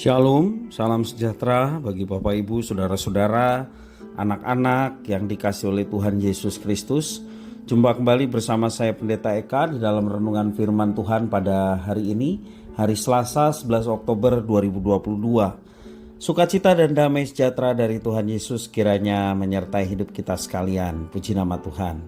Shalom, salam sejahtera bagi Bapak Ibu, Saudara-saudara, anak-anak yang dikasihi oleh Tuhan Yesus Kristus. Jumpa kembali bersama saya Pendeta Eka di dalam renungan firman Tuhan pada hari ini, hari Selasa 11 Oktober 2022. Sukacita dan damai sejahtera dari Tuhan Yesus kiranya menyertai hidup kita sekalian. Puji nama Tuhan.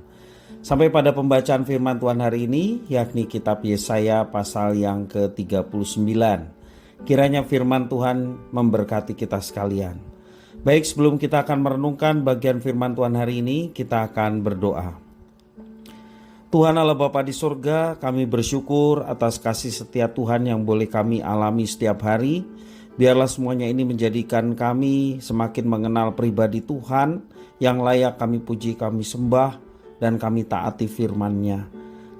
Sampai pada pembacaan firman Tuhan hari ini, yakni kitab Yesaya pasal yang ke-39. Kiranya firman Tuhan memberkati kita sekalian. Baik, sebelum kita akan merenungkan bagian firman Tuhan hari ini, kita akan berdoa. Tuhan Allah Bapa di surga, kami bersyukur atas kasih setia Tuhan yang boleh kami alami setiap hari. Biarlah semuanya ini menjadikan kami semakin mengenal pribadi Tuhan yang layak kami puji, kami sembah, dan kami taati firman-Nya.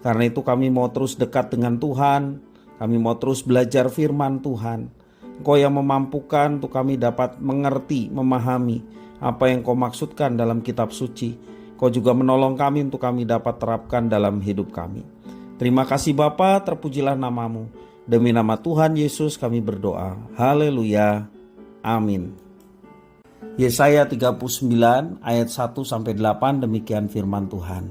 Karena itu kami mau terus dekat dengan Tuhan. Kami mau terus belajar firman Tuhan. Engkau yang memampukan untuk kami dapat mengerti, memahami apa yang Kau maksudkan dalam kitab suci. Kau juga menolong kami untuk kami dapat terapkan dalam hidup kami. Terima kasih Bapa, terpujilah nama-Mu. Demi nama Tuhan Yesus kami berdoa. Haleluya. Amin. Yesaya 39 ayat 1-8 demikian firman Tuhan.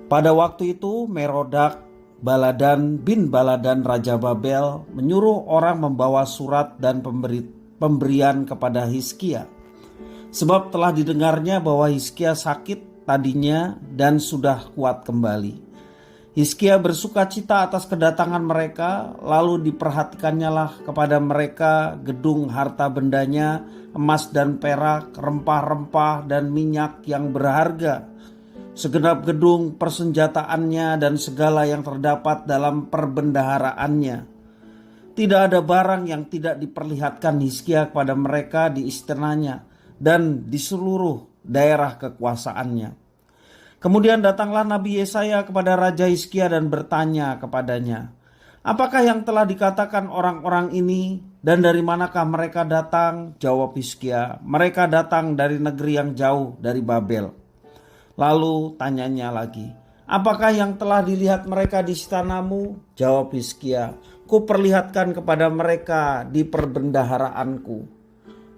Pada waktu itu Merodak Baladan bin Baladan Raja Babel menyuruh orang membawa surat dan pemberian kepada Hizkia. Sebab telah didengarnya bahwa Hizkia sakit tadinya dan sudah kuat kembali. Hizkia bersukacita atas kedatangan mereka, lalu diperhatikannya lah kepada mereka gedung harta bendanya, emas dan perak, rempah-rempah dan minyak yang berharga, segenap gedung persenjataannya dan segala yang terdapat dalam perbendaharaannya. Tidak ada barang yang tidak diperlihatkan Hizkia kepada mereka di istananya dan di seluruh daerah kekuasaannya. Kemudian datanglah Nabi Yesaya kepada Raja Hizkia dan bertanya kepadanya, "Apakah yang telah dikatakan orang-orang ini dan dari manakah mereka datang?" Jawab Hizkia, "Mereka datang dari negeri yang jauh, dari Babel." Lalu tanyanya lagi, "Apakah yang telah dilihat mereka di istanamu?" Jawab Hizkia, "Kuperlihatkan kepada mereka di perbendaharaanku."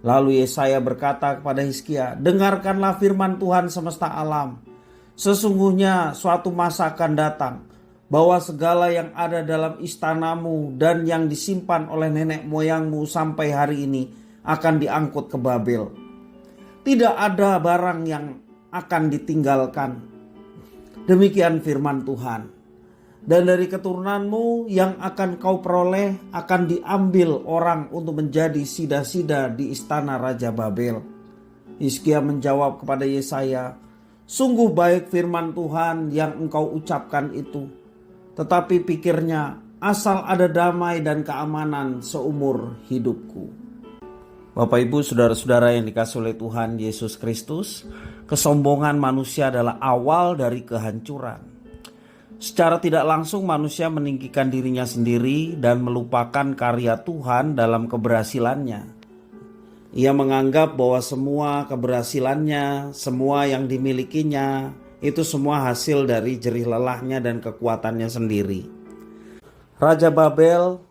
Lalu Yesaya berkata kepada Hizkia, "Dengarkanlah firman Tuhan semesta alam. Sesungguhnya suatu masa akan datang, bahwa segala yang ada dalam istanamu dan yang disimpan oleh nenek moyangmu sampai hari ini akan diangkut ke Babel. Tidak ada barang yang akan ditinggalkan. Demikian firman Tuhan. Dan dari keturunanmu yang akan kau peroleh akan diambil orang untuk menjadi sida-sida di istana Raja Babel." Hizkia menjawab kepada Yesaya, "Sungguh baik firman Tuhan yang engkau ucapkan itu. Tetapi pikirnya, asal ada damai dan keamanan seumur hidupku." Bapak Ibu, saudara-saudara yang dikasihi oleh Tuhan Yesus Kristus, kesombongan manusia adalah awal dari kehancuran. Secara tidak langsung manusia meninggikan dirinya sendiri dan melupakan karya Tuhan dalam keberhasilannya. Ia menganggap bahwa semua keberhasilannya, semua yang dimilikinya, itu semua hasil dari jerih lelahnya dan kekuatannya sendiri. Raja Babel,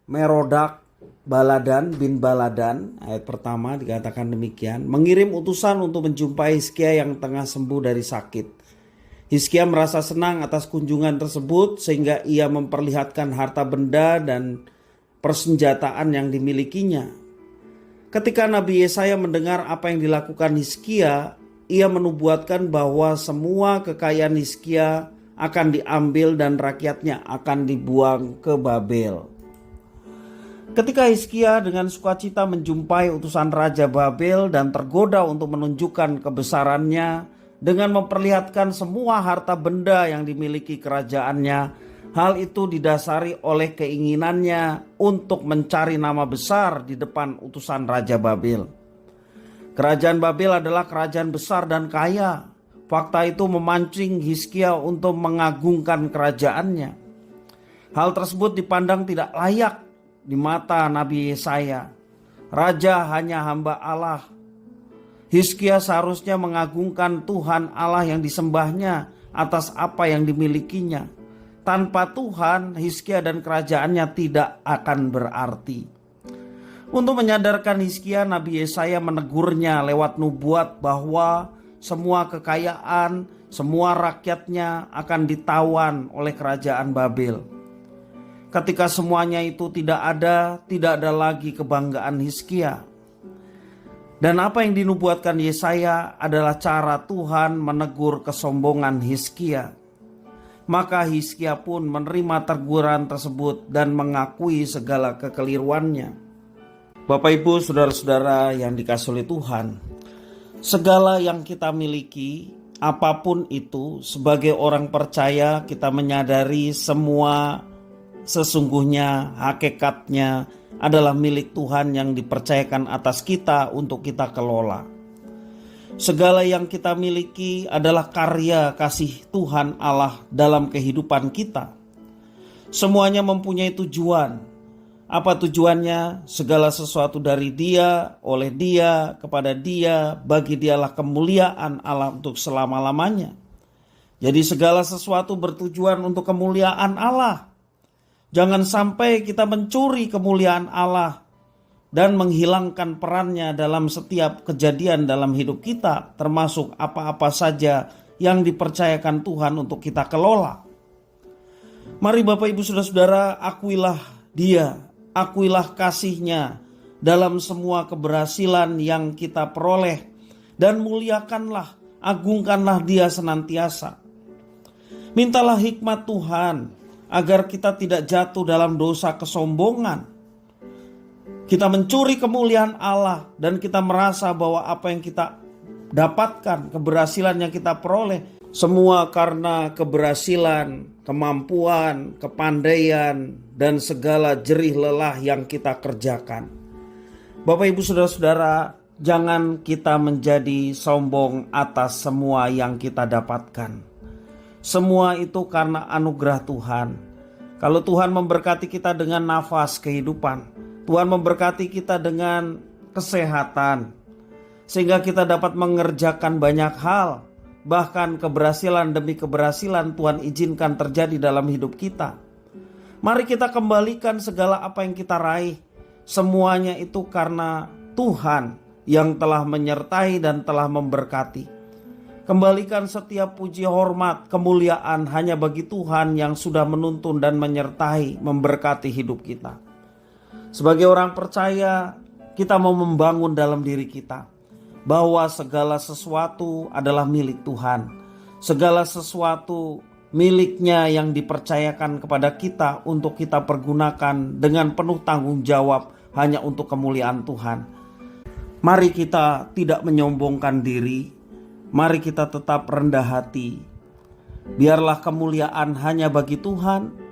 Merodak Baladan bin Baladan, ayat pertama dikatakan demikian, mengirim utusan untuk menjumpai Hizkia yang tengah sembuh dari sakit. Hizkia merasa senang atas kunjungan tersebut sehingga ia memperlihatkan harta benda dan persenjataan yang dimilikinya. Ketika Nabi Yesaya mendengar apa yang dilakukan Hizkia, ia menubuatkan bahwa semua kekayaan Hizkia akan diambil dan rakyatnya akan dibuang ke Babel. Ketika Hizkia dengan sukacita menjumpai utusan Raja Babel dan tergoda untuk menunjukkan kebesarannya dengan memperlihatkan semua harta benda yang dimiliki kerajaannya, hal itu didasari oleh keinginannya untuk mencari nama besar di depan utusan Raja Babel. Kerajaan Babel adalah kerajaan besar dan kaya. Fakta itu memancing Hizkia untuk mengagungkan kerajaannya. Hal tersebut dipandang tidak layak di mata Nabi Yesaya. Raja hanya hamba Allah. Hizkia seharusnya mengagungkan Tuhan Allah yang disembahnya atas apa yang dimilikinya. Tanpa Tuhan, Hizkia dan kerajaannya tidak akan berarti. Untuk menyadarkan Hizkia, Nabi Yesaya menegurnya lewat nubuat bahwa semua kekayaan, semua rakyatnya akan ditawan oleh kerajaan Babel. Ketika semuanya itu tidak ada lagi kebanggaan Hizkia. Dan apa yang dinubuatkan Yesaya adalah cara Tuhan menegur kesombongan Hizkia. Maka Hizkia pun menerima teguran tersebut dan mengakui segala kekeliruannya. Bapak Ibu, saudara-saudara yang dikasihi oleh Tuhan, segala yang kita miliki, apapun itu, sebagai orang percaya kita menyadari semua sesungguhnya hakikatnya adalah milik Tuhan yang dipercayakan atas kita untuk kita kelola. Segala yang kita miliki adalah karya kasih Tuhan Allah dalam kehidupan kita. Semuanya mempunyai tujuan. Apa tujuannya? Segala sesuatu dari Dia, oleh Dia, kepada Dia, bagi Dialah kemuliaan Allah untuk selama-lamanya. Jadi segala sesuatu bertujuan untuk kemuliaan Allah. Jangan sampai kita mencuri kemuliaan Allah dan menghilangkan perannya dalam setiap kejadian dalam hidup kita, termasuk apa-apa saja yang dipercayakan Tuhan untuk kita kelola. Mari Bapak Ibu Saudara-saudara, akuilah Dia, akuilah kasih-Nya dalam semua keberhasilan yang kita peroleh, dan muliakanlah, agungkanlah Dia senantiasa. Mintalah hikmat Tuhan agar kita tidak jatuh dalam dosa kesombongan. Kita mencuri kemuliaan Allah dan kita merasa bahwa apa yang kita dapatkan, keberhasilan yang kita peroleh, semua karena keberhasilan, kemampuan, kepandaian, dan segala jerih lelah yang kita kerjakan. Bapak Ibu Saudara-saudara, jangan kita menjadi sombong atas semua yang kita dapatkan. Semua itu karena anugerah Tuhan. Kalau Tuhan memberkati kita dengan nafas kehidupan, Tuhan memberkati kita dengan kesehatan, sehingga kita dapat mengerjakan banyak hal. Bahkan keberhasilan demi keberhasilan Tuhan izinkan terjadi dalam hidup kita. Mari kita kembalikan segala apa yang kita raih. Semuanya itu karena Tuhan yang telah menyertai dan telah memberkati. Kembalikan setiap puji, hormat, kemuliaan hanya bagi Tuhan yang sudah menuntun dan menyertai, memberkati hidup kita. Sebagai orang percaya, kita mau membangun dalam diri kita bahwa segala sesuatu adalah milik Tuhan. Segala sesuatu miliknya yang dipercayakan kepada kita untuk kita pergunakan dengan penuh tanggung jawab hanya untuk kemuliaan Tuhan. Mari kita tidak menyombongkan diri. Mari kita tetap rendah hati. Biarlah kemuliaan hanya bagi Tuhan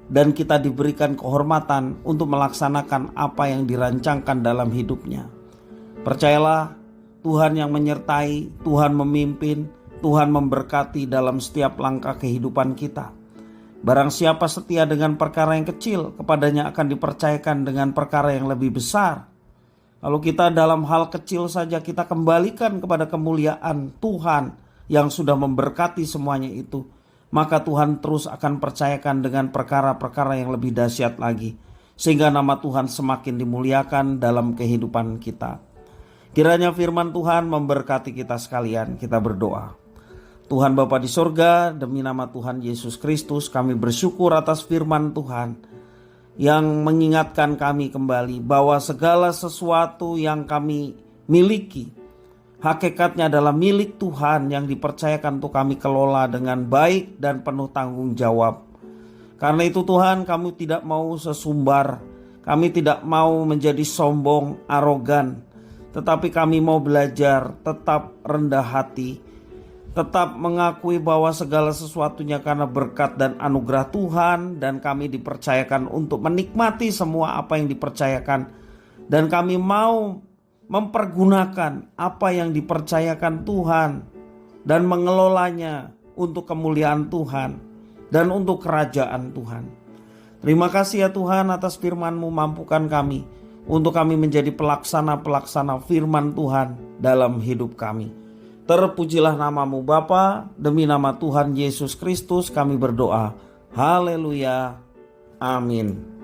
dan kita diberikan kehormatan untuk melaksanakan apa yang dirancangkan dalam hidupnya. Percayalah, Tuhan yang menyertai, Tuhan memimpin, Tuhan memberkati dalam setiap langkah kehidupan kita. Barang siapa setia dengan perkara yang kecil, kepadanya akan dipercayakan dengan perkara yang lebih besar. Kalau kita dalam hal kecil saja kita kembalikan kepada kemuliaan Tuhan yang sudah memberkati semuanya itu, maka Tuhan terus akan percayakan dengan perkara-perkara yang lebih dahsyat lagi, sehingga nama Tuhan semakin dimuliakan dalam kehidupan kita. Kiranya firman Tuhan memberkati kita sekalian. Kita berdoa. Tuhan Bapa di sorga, demi nama Tuhan Yesus Kristus kami bersyukur atas firman Tuhan yang mengingatkan kami kembali bahwa segala sesuatu yang kami miliki hakikatnya adalah milik Tuhan yang dipercayakan untuk kami kelola dengan baik dan penuh tanggung jawab. Karena itu Tuhan, kami tidak mau sesumbar, kami tidak mau menjadi sombong, arogan, tetapi kami mau belajar tetap rendah hati, tetap mengakui bahwa segala sesuatunya karena berkat dan anugerah Tuhan, dan kami dipercayakan untuk menikmati semua apa yang dipercayakan, dan kami mau mempergunakan apa yang dipercayakan Tuhan dan mengelolanya untuk kemuliaan Tuhan dan untuk kerajaan Tuhan. Terima kasih ya Tuhan atas firman-Mu, mampukan kami untuk kami menjadi pelaksana-pelaksana firman Tuhan dalam hidup kami. Terpujilah nama-Mu Bapa, demi nama Tuhan Yesus Kristus kami berdoa. Haleluya. Amin.